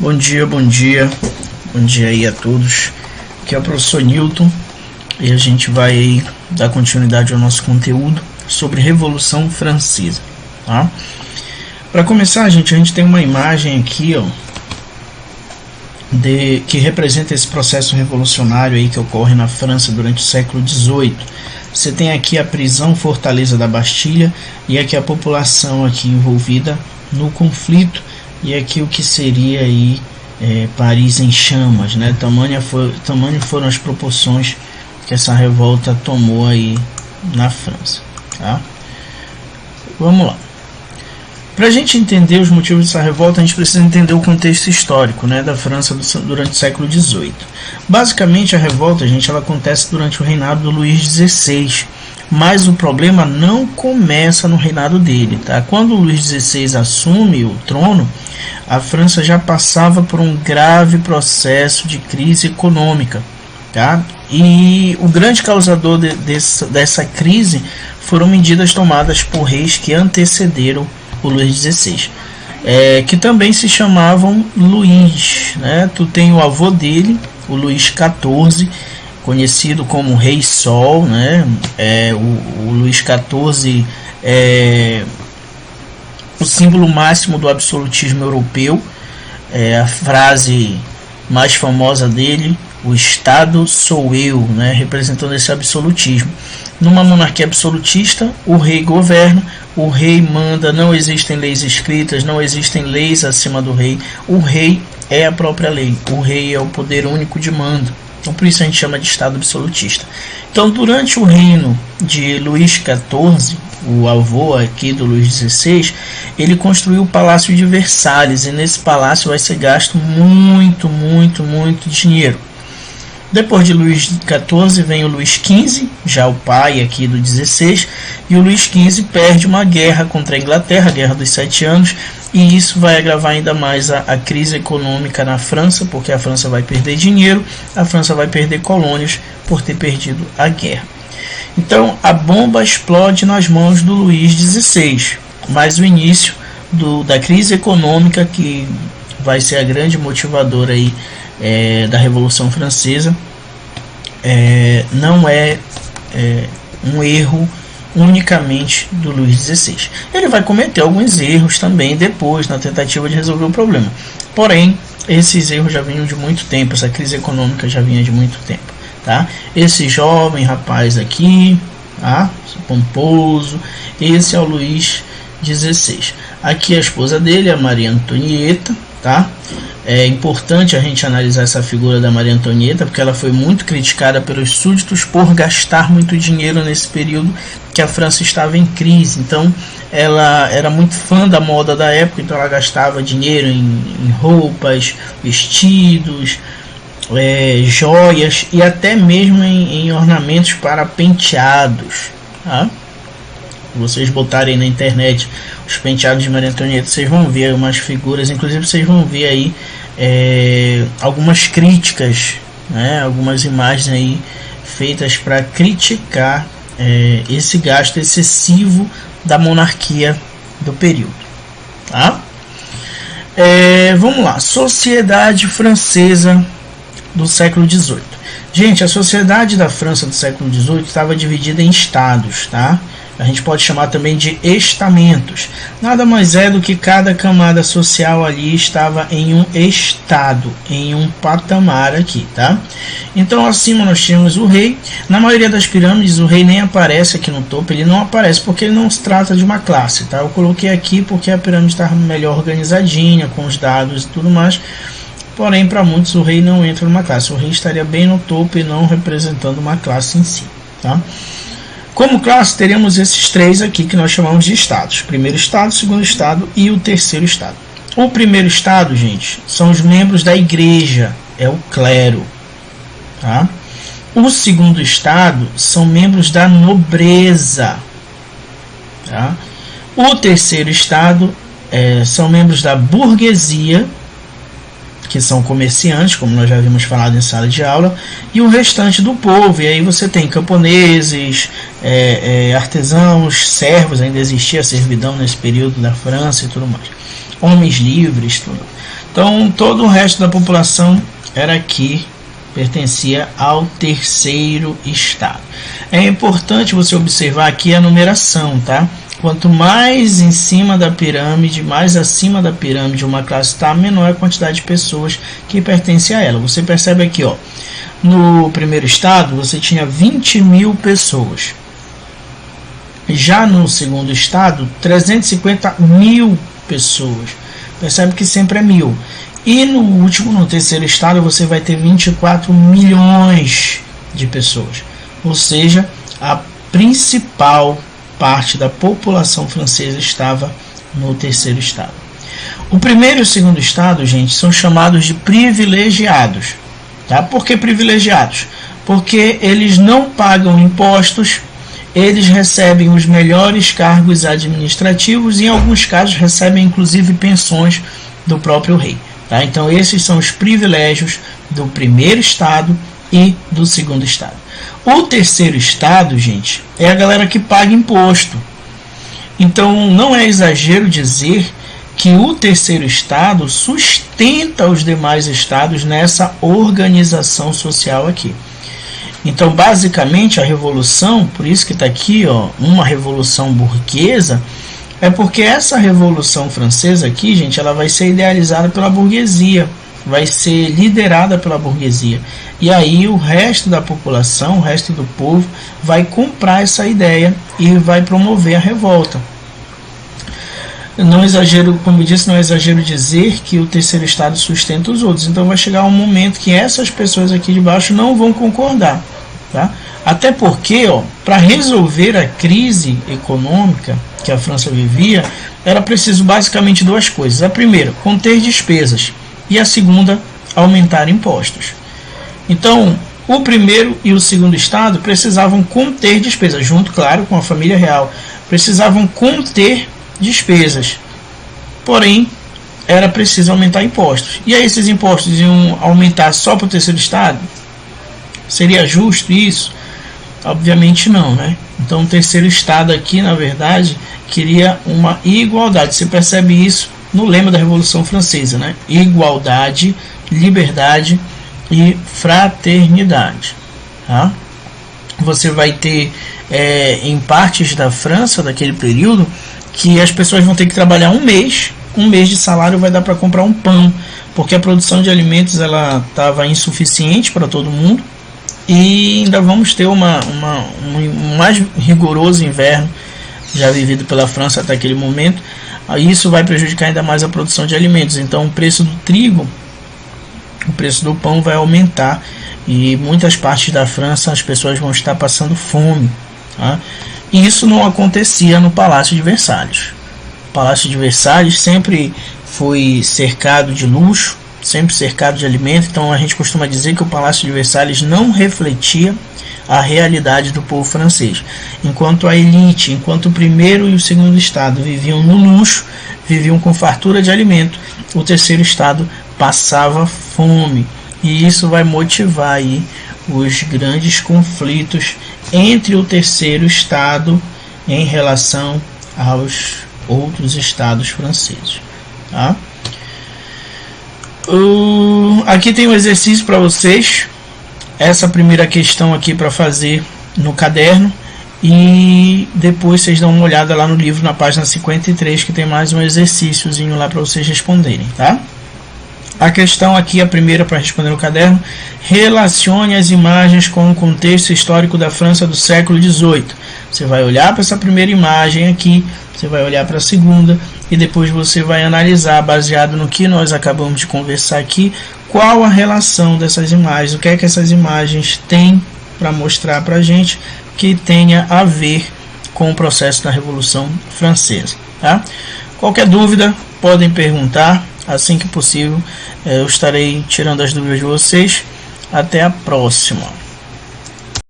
Bom dia, bom dia aí a todos. Aqui é o professor Newton e a gente vai aí dar continuidade ao nosso conteúdo sobre Revolução Francesa, tá? Para começar, a gente tem uma imagem aqui, ó, que representa esse processo revolucionário aí que ocorre na França durante o século XVIII. Você tem aqui a prisão fortaleza da Bastilha e aqui a população aqui envolvida no conflito, e aqui o que seria aí Paris em chamas, né? Tamanho foram as proporções que essa revolta tomou aí na França, tá? Vamos lá. Para a gente entender os motivos dessa revolta, a gente precisa entender o contexto histórico, né, da França durante o século XVIII. Basicamente, a revolta, ela acontece durante o reinado do Luís XVI, mas o problema não começa no reinado dele, tá? Quando o Luís XVI assume o trono, a França já passava por um grave processo de crise econômica, tá? E o grande causador dessa crise foram medidas tomadas por reis que antecederam o Luís XVI, que também se chamavam Luís, né? Tu tem o avô dele, o Luís XIV, conhecido como Rei Sol, né? O Luís XIV é o símbolo máximo do absolutismo europeu. A frase mais famosa dele, o Estado sou eu, né? Representando esse absolutismo. Numa monarquia absolutista, o rei governa, o rei manda, não existem leis escritas, não existem leis acima do rei, o rei é a própria lei, o rei é o poder único de mando. Então por isso a gente chama de Estado absolutista. Então durante o reino de Luís XIV, o avô aqui do Luís XVI, ele construiu o Palácio de Versalhes, e nesse palácio vai ser gasto muito dinheiro. Depois de Luís XIV vem o Luís XV, já o pai aqui do 16, e o Luís XV perde uma guerra contra a Inglaterra, a Guerra dos 7 Anos, e isso vai agravar ainda mais a crise econômica na França, porque a França vai perder dinheiro, a França vai perder colônias por ter perdido a guerra. Então a bomba explode nas mãos do Luís XVI, mas o início da crise econômica, que vai ser a grande motivadora aí, da Revolução Francesa, não é um erro unicamente do Luís XVI. Ele vai cometer alguns erros também depois na tentativa de resolver o problema. Porém, esses erros já vinham de muito tempo, essa crise econômica já vinha de muito tempo, tá? Esse jovem rapaz aqui, tá? Pomposo, esse é o Luís XVI. Aqui a esposa dele, a Maria Antonieta, tá? É importante a gente analisar essa figura da Maria Antonieta, porque ela foi muito criticada pelos súditos por gastar muito dinheiro nesse período que a França estava em crise. Então ela era muito fã da moda da época, então ela gastava dinheiro em roupas, vestidos, joias e até mesmo em ornamentos para penteados, tá? Vocês botarem na internet os penteados de Maria Antonieta, vocês vão ver umas figuras, inclusive vocês vão ver aí algumas críticas, né, algumas imagens aí feitas para criticar esse gasto excessivo da monarquia do período, tá? Vamos lá, sociedade francesa do século XVIII. Gente, a sociedade da França do século XVIII estava dividida em estados, tá? A gente pode chamar também de estamentos. Nada mais é do que cada camada social ali estava em um estado, em um patamar aqui, tá? Então acima nós tínhamos o rei. Na maioria das pirâmides o rei nem aparece aqui no topo, ele não aparece porque ele não se trata de uma classe, tá? Eu coloquei aqui porque a pirâmide estava melhor organizadinha, com os dados e tudo mais. Porém, para muitos o rei não entra numa classe, o rei estaria bem no topo e não representando uma classe em si, tá? Como classe, teremos esses três aqui que nós chamamos de estados. Primeiro estado, segundo estado e o terceiro estado. O primeiro estado, gente, são os membros da igreja, é o clero, tá? O segundo estado são membros da nobreza, tá? O terceiro estado são membros da burguesia, que são comerciantes, como nós já havíamos falado em sala de aula, e o restante do povo. E aí você tem camponeses, artesãos, servos, ainda existia a servidão nesse período da França e tudo mais. Homens livres, tudo. Então todo o resto da população era aqui, pertencia ao terceiro estado. É importante você observar aqui a numeração, tá? Quanto mais em cima da pirâmide, mais acima da pirâmide uma classe está, menor é a quantidade de pessoas que pertencem a ela. Você percebe aqui, ó, no primeiro estado você tinha 20 mil pessoas. Já no segundo estado, 350 mil pessoas. Percebe que sempre é 1000. E no último, no terceiro estado, você vai ter 24 milhões de pessoas. Ou seja, a principal parte da população francesa estava no terceiro estado. O primeiro e o segundo estado, gente, são chamados de privilegiados. Tá? Por que privilegiados? Porque eles não pagam impostos, eles recebem os melhores cargos administrativos e em alguns casos recebem inclusive pensões do próprio rei. Tá? Então esses são os privilégios do primeiro estado e do segundo estado. O terceiro estado, gente, é a galera que paga imposto. Então não é exagero dizer que o terceiro estado sustenta os demais estados nessa organização social aqui. Então basicamente a revolução, por isso que está aqui, ó, uma revolução burguesa, é porque essa revolução francesa aqui, gente, ela vai ser idealizada pela burguesia, vai ser liderada pela burguesia. E aí o resto da população, o resto do povo vai comprar essa ideia e vai promover a revolta. Não exagero, como eu disse, não é exagero dizer que o terceiro estado sustenta os outros. Então vai chegar um momento que essas pessoas aqui de baixo não vão concordar. Tá? Até porque, para resolver a crise econômica que a França vivia, era preciso basicamente duas coisas. A primeira, conter despesas. E a segunda, aumentar impostos. Então, o primeiro e o segundo estado precisavam conter despesas, junto, claro, com a família real. Precisavam conter despesas. Porém, era preciso aumentar impostos. E aí esses impostos iam aumentar só para o terceiro estado? Seria justo isso? Obviamente não, né? Então o terceiro estado aqui, na verdade, queria uma igualdade. Você percebe isso no lema da Revolução Francesa, né? Igualdade, liberdade e fraternidade. Tá? Você vai ter em partes da França, daquele período, que as pessoas vão ter que trabalhar um mês de salário vai dar para comprar um pão, porque a produção de alimentos ela estava insuficiente para todo mundo, e ainda vamos ter um mais rigoroso inverno já vivido pela França até aquele momento. Isso vai prejudicar ainda mais a produção de alimentos. Então o preço do trigo, o preço do pão vai aumentar, e muitas partes da França as pessoas vão estar passando fome. Tá? E isso não acontecia no Palácio de Versalhes. O Palácio de Versalhes sempre foi cercado de luxo, sempre cercado de alimento. Então a gente costuma dizer que o Palácio de Versalhes não refletia a realidade do povo francês. Enquanto a elite, enquanto o primeiro e o segundo estado viviam no luxo, viviam com fartura de alimento, o terceiro estado passava fome. E isso vai motivar aí os grandes conflitos entre o terceiro estado em relação aos outros estados franceses. Tá? Aqui tem um exercício para vocês. Essa primeira questão aqui para fazer no caderno, e depois vocês dão uma olhada lá no livro na página 53, que tem mais um exercíciozinho lá para vocês responderem, tá? A questão aqui, a primeira para responder no caderno: relacione as imagens com o contexto histórico da França do século XVIII. Você vai olhar para essa primeira imagem aqui, você vai olhar para a segunda, e depois você vai analisar, baseado no que nós acabamos de conversar aqui, qual a relação dessas imagens, o que é que essas imagens têm para mostrar para a gente que tenha a ver com o processo da Revolução Francesa. Tá? Qualquer dúvida, podem perguntar. Assim que possível, eu estarei tirando as dúvidas de vocês. Até a próxima.